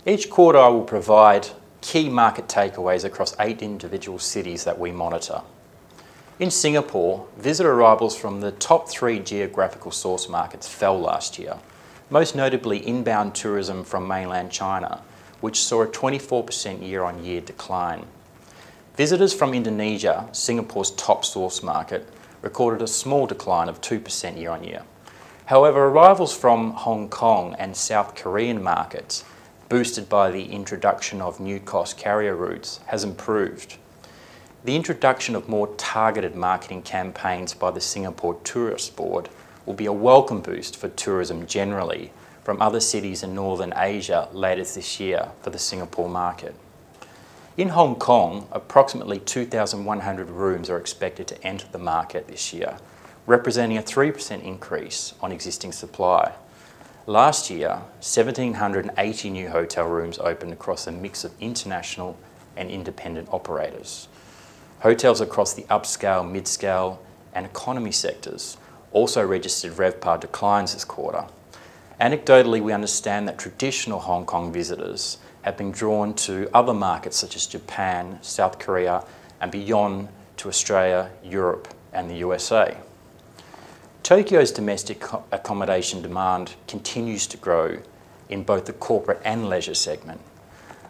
Each quarter I will provide key market takeaways across 8 individual cities that we monitor. In Singapore, visitor arrivals from the top 3 geographical source markets fell last year, most notably inbound tourism from mainland China, which saw a 24% year-on-year decline. Visitors from Indonesia, Singapore's top source market, recorded a small decline of 2% year-on-year. However, arrivals from Hong Kong and South Korean markets, boosted by the introduction of new cost carrier routes, has improved. The introduction of more targeted marketing campaigns by the Singapore Tourist Board will be a welcome boost for tourism generally from other cities in Northern Asia later this year for the Singapore market. In Hong Kong, approximately 2,100 rooms are expected to enter the market this year, representing a 3% increase on existing supply. Last year, 1,780 new hotel rooms opened across a mix of international and independent operators. Hotels across the upscale, mid-scale and economy sectors also registered RevPAR declines this quarter. Anecdotally, we understand that traditional Hong Kong visitors have been drawn to other markets such as Japan, South Korea and beyond to Australia, Europe and the USA. Tokyo's domestic accommodation demand continues to grow in both the corporate and leisure segment.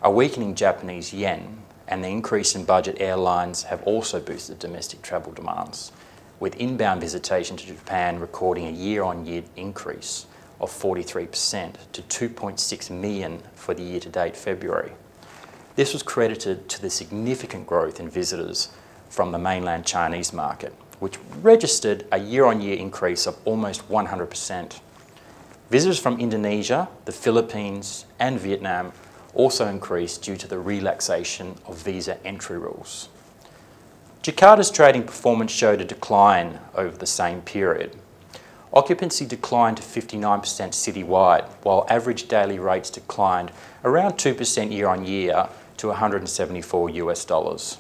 A weakening Japanese yen and the increase in budget airlines have also boosted domestic travel demands, with inbound visitation to Japan recording a year-on-year increase of 43% to 2.6 million for the year-to-date February. This was credited to the significant growth in visitors from the mainland Chinese market, which registered a year-on-year increase of almost 100%. Visitors from Indonesia, the Philippines and Vietnam also increased due to the relaxation of visa entry rules. Jakarta's trading performance showed a decline over the same period. Occupancy declined to 59% citywide, while average daily rates declined around 2% year-on-year to $174.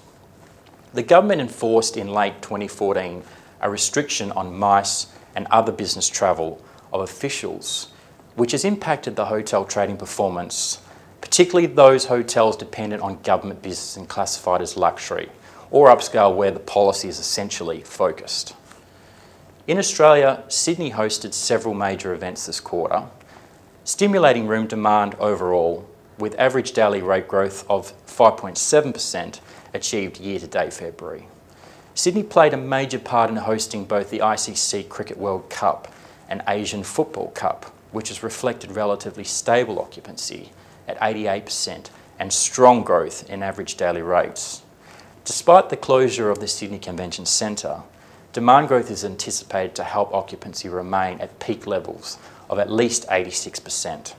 The government enforced in late 2014 a restriction on MICE and other business travel of officials, which has impacted the hotel trading performance, particularly those hotels dependent on government business and classified as luxury or upscale where the policy is essentially focused. In Australia, Sydney hosted several major events this quarter, stimulating room demand overall, with average daily rate growth of 5.7% achieved year-to-date February. Sydney played a major part in hosting both the ICC Cricket World Cup and Asian Football Cup, which has reflected relatively stable occupancy at 88% and strong growth in average daily rates. Despite the closure of the Sydney Convention Centre, demand growth is anticipated to help occupancy remain at peak levels of at least 86%.